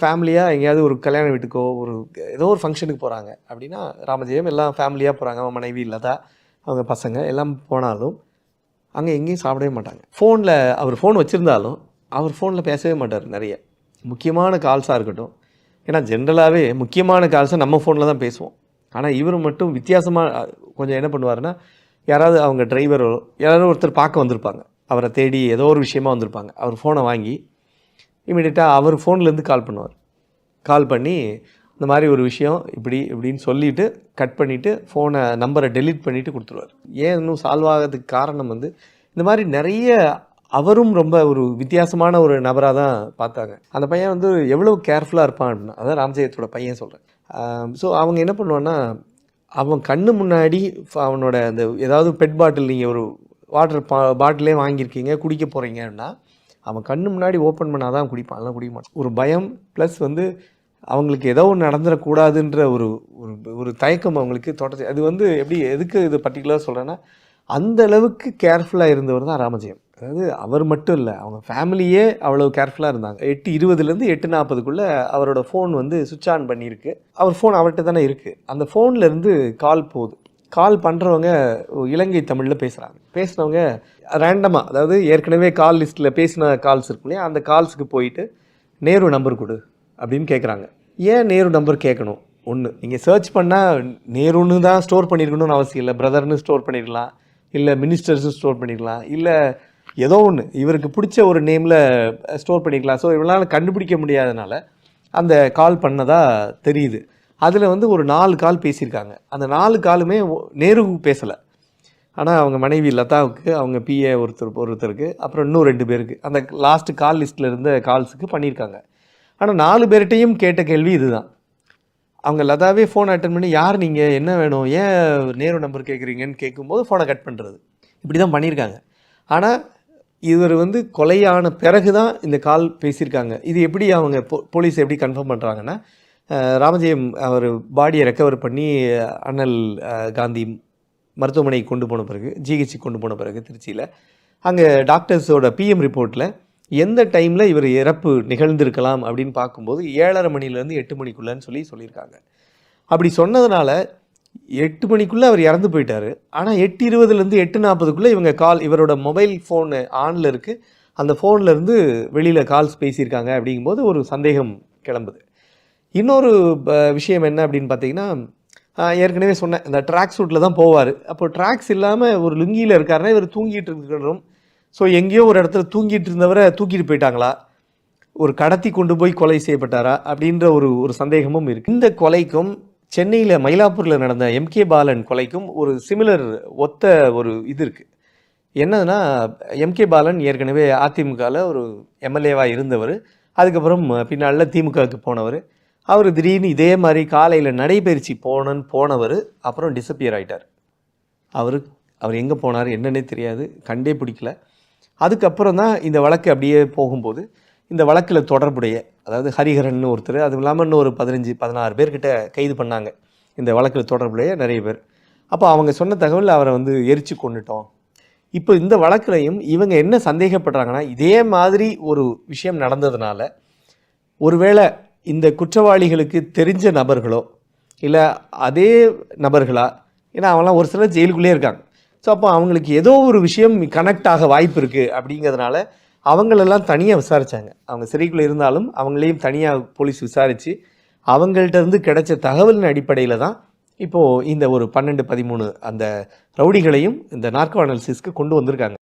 ஃபேமிலியாக எங்கேயாவது ஒரு கல்யாண வீட்டுக்கோ ஒரு ஏதோ ஒரு ஃபங்க்ஷனுக்கு போகிறாங்க அப்படின்னா ராமஜெயம் எல்லாம் ஃபேமிலியாக போகிறாங்க. அவன் மனைவி இல்லாதா அவங்க பசங்க எல்லாம் போனாலும் அங்கே எங்கேயும் சாப்பிடவே மாட்டாங்க. ஃபோனில் அவர் ஃபோன் வச்சுருந்தாலும் அவர் ஃபோனில் பேசவே மாட்டார். நிறைய முக்கியமான கால்ஸாக இருக்கட்டும், ஏன்னா ஜென்ரலாகவே முக்கியமான கால்ஸை நம்ம ஃபோனில் தான் பேசுவோம். ஆனால் இவர் மட்டும் வித்தியாசமாக கொஞ்சம் என்ன பண்ணுவார்னா, யாராவது அவங்க டிரைவரோ யாராவது ஒருத்தர் பார்க்க வந்திருப்பாங்க, அவரை தேடி ஏதோ ஒரு விஷயமா வந்திருப்பாங்க. அவர் ஃபோனை வாங்கி இமீடியட்டாக அவர் ஃபோன்லேருந்து கால் பண்ணுவார். கால் பண்ணி இந்த மாதிரி ஒரு விஷயம் இப்படின்னு சொல்லிவிட்டு கட் பண்ணிவிட்டு ஃபோனை நம்பரை டெலீட் பண்ணிவிட்டு கொடுத்துருவார். ஏன் இன்னும் சால்வ் ஆகிறதுக்கு காரணம் இந்த மாதிரி நிறைய அவரும் ரொம்ப ஒரு வித்தியாசமான ஒரு நபராக தான் பார்த்தாங்க. அந்த பையன் எவ்வளோ கேர்ஃபுல்லாக இருப்பான் அப்படின்னா, அதான் ராமஜெயத்தோட பையன் சொல்கிறேன். ஸோ அவங்க என்ன பண்ணுவான்னா, அவன் கண்ணு முன்னாடி அவனோட அந்த ஏதாவது பெட் பாட்டில், நீங்கள் ஒரு வாட்டர் பாட்டிலே வாங்கியிருக்கீங்க குடிக்க போகிறீங்கன்னா அவன் கண்ணு முன்னாடி ஓப்பன் பண்ணால் தான் குடிப்பான், அதெல்லாம் குடிக்க மாட்டான். ஒரு பயம் ப்ளஸ் அவங்களுக்கு ஏதோ ஒன்று நடந்துடக்கூடாதுன்ற ஒரு ஒரு தயக்கம் அவங்களுக்கு தோட்டத்தை. அது எப்படி எதுக்கு இது பர்டிகுலராக சொல்கிறேன்னா, அந்த அளவுக்கு கேர்ஃபுல்லாக இருந்தவர் தான் ராமஜெயம். அதாவது அவர் மட்டும் இல்லை, அவங்க ஃபேமிலியே அவ்வளோ கேர்ஃபுல்லாக இருந்தாங்க. 8:20 8:40 அவரோட ஃபோன் சுவிட்ச் ஆன் பண்ணியிருக்கு. அவர் ஃபோன் அவர்கிட்ட தானே இருக்குது. அந்த ஃபோன்லேருந்து கால் போகுது. கால் பண்ணுறவங்க இலங்கை தமிழில் பேசுகிறாங்க. பேசுனவங்க ரேண்டமாக, அதாவது ஏற்கனவே கால் லிஸ்ட்டில் பேசின கால்ஸ் இருக்கும் இல்லையா, அந்த கால்ஸுக்கு போயிட்டு நேரு நம்பர் கொடு அப்படின்னு கேட்குறாங்க. ஏன் நேரு நம்பர் கேட்கணும்? ஒன்று, நீங்கள் சர்ச் பண்ணால் நேருன்னு தான் ஸ்டோர் பண்ணியிருக்கணும்னு அவசியம் இல்லை. பிரதர்னு ஸ்டோர் பண்ணிடலாம், இல்லை மினிஸ்டர்ஸும் ஸ்டோர் பண்ணிக்கலாம், இல்லை ஏதோ ஒன்று இவருக்கு பிடிச்ச ஒரு நேமில் ஸ்டோர் பண்ணிக்கலாம். ஸோ இவங்களால் கண்டுபிடிக்க முடியாதனால அந்த கால் பண்ணதாக தெரியுது. அதில் ஒரு 4 கால் பேசியிருக்காங்க. அந்த 4 காலுமே நேரு பேசலை. ஆனால் அவங்க மனைவி லதாவுக்கு, அவங்க பிஏ ஒருத்தருக்கு, அப்புறம் இன்னும் 2 பேருக்கு அந்த லாஸ்ட்டு கால் லிஸ்ட்டில் இருந்த கால்ஸுக்கு பண்ணியிருக்காங்க. ஆனால் 4 பேர்கிட்டையும் கேட்ட கேள்வி இதுதான். அவங்க லதாவே ஃபோன் அட்டன் பண்ணி, யார் நீங்கள், என்ன வேணும், ஏன் நேரு நம்பர் கேட்குறீங்கன்னு கேட்கும்போது ஃபோனை கட் பண்ணுறது, இப்படி தான் பண்ணியிருக்காங்க. ஆனால் இவர் கொலையான பிறகு தான் இந்த கால் பேசியிருக்காங்க. இது எப்படி அவங்க போலீஸ் எப்படி கன்ஃபார்ம் பண்ணுறாங்கன்னா, ராமஜெயம் அவர் பாடியை ரெக்கவர் பண்ணி அண்ணல் காந்தி மருத்துவமனைக்கு கொண்டு போன பிறகு, ஜிஹெச்சி கொண்டு போன பிறகு திருச்சியில், அங்கே டாக்டர்ஸோட பிஎம் ரிப்போர்ட்டில் எந்த டைமில் இவர் இறப்பு நிகழ்ந்திருக்கலாம் அப்படின்னு பார்க்கும்போது 7:30 மணிலேருந்து 8 மணிக்குள்ளேன்னு சொல்லியிருக்காங்க. அப்படி சொன்னதுனால 8 மணிக்குள்ளே அவர் இறந்து போயிட்டார். ஆனால் 8:20 8:40 இவங்க இவரோட மொபைல் ஃபோனு ஆனில் இருக்குது. அந்த ஃபோன்லேருந்து வெளியில் கால்ஸ் பேசியிருக்காங்க. அப்படிங்கும்போது ஒரு சந்தேகம் கிளம்புது. இன்னொரு விஷயம் என்ன அப்படின்னு பார்த்தீங்கன்னா, ஏற்கனவே சொன்னேன், இந்த ட்ராக் சூட்டில் தான் போவார். அப்போ ட்ராக்ஸ் இல்லாமல் ஒரு லுங்கியில் இருக்காருன்னா இவர் தூங்கிட்டு இருக்கிறோம். ஸோ எங்கேயோ ஒரு இடத்துல தூங்கிட்டு இருந்தவரை தூக்கிட்டு போயிட்டாங்களா, ஒரு கடத்தி கொண்டு போய் கொலை செய்யப்பட்டாரா அப்படின்ற ஒரு சந்தேகமும் இருக்குது. இந்த கொலைக்கும் சென்னையில் மயிலாப்பூரில் நடந்த எம்கே பாலன் கொலைக்கும் ஒரு சிமிலர் ஒத்த ஒரு இது இருக்குது. என்னதுன்னா, எம்கே பாலன் ஏற்கனவே அதிமுகவில் ஒரு எம்எல்ஏவாக இருந்தவர். அதுக்கப்புறம் பின்னால் திமுகவுக்கு போனவர். அவர் திடீர்னு இதே மாதிரி காலையில் நடைபயிற்சி போனவர் அப்புறம் டிஸப்பியர் ஆகிட்டார். அவர் எங்கே போனார் என்னன்னே தெரியாது, கண்டே பிடிக்கல. அதுக்கப்புறம் தான் இந்த வழக்கு அப்படியே போகும்போது இந்த வழக்கில் தொடர்புடைய, அதாவது ஹரிஹரன் ஒருத்தர், அதுவும் இல்லாமல் இன்னும் ஒரு 15-16 பேர்கிட்ட கைது பண்ணாங்க இந்த வழக்கில் தொடர்புடைய நிறைய பேர். அப்போ அவங்க சொன்ன தகவல் அவரை எரிச்சு கொண்டுட்டோம். இப்போ இந்த வழக்குலையும் இவங்க என்ன சந்தேகப்படுறாங்கன்னா, இதே மாதிரி ஒரு விஷயம் நடந்ததுனால ஒருவேளை இந்த குற்றவாளிகளுக்கு தெரிஞ்ச நபர்களோ இல்லை அதே நபர்களா, ஏன்னா அவங்களாம் ஒரு சிலர் ஜெயிலுக்குள்ளே இருக்காங்க. ஸோ அப்போ அவங்களுக்கு ஏதோ ஒரு விஷயம் கனெக்ட் ஆக வாய்ப்பு இருக்குது. அப்படிங்கிறதுனால அவங்களெல்லாம் தனியாக விசாரித்தாங்க. அவங்க சிறைக்குள்ளே இருந்தாலும் அவங்களையும் தனியாக போலீஸ் விசாரித்து அவங்கள்ட்ட இருந்து கிடைச்ச தகவலின் அடிப்படையில் தான் இப்போது இந்த ஒரு 12-13 அந்த ரவுடிகளையும் இந்த நார்கோ அனாலிசிஸ்க்கு கொண்டு வந்திருக்காங்க.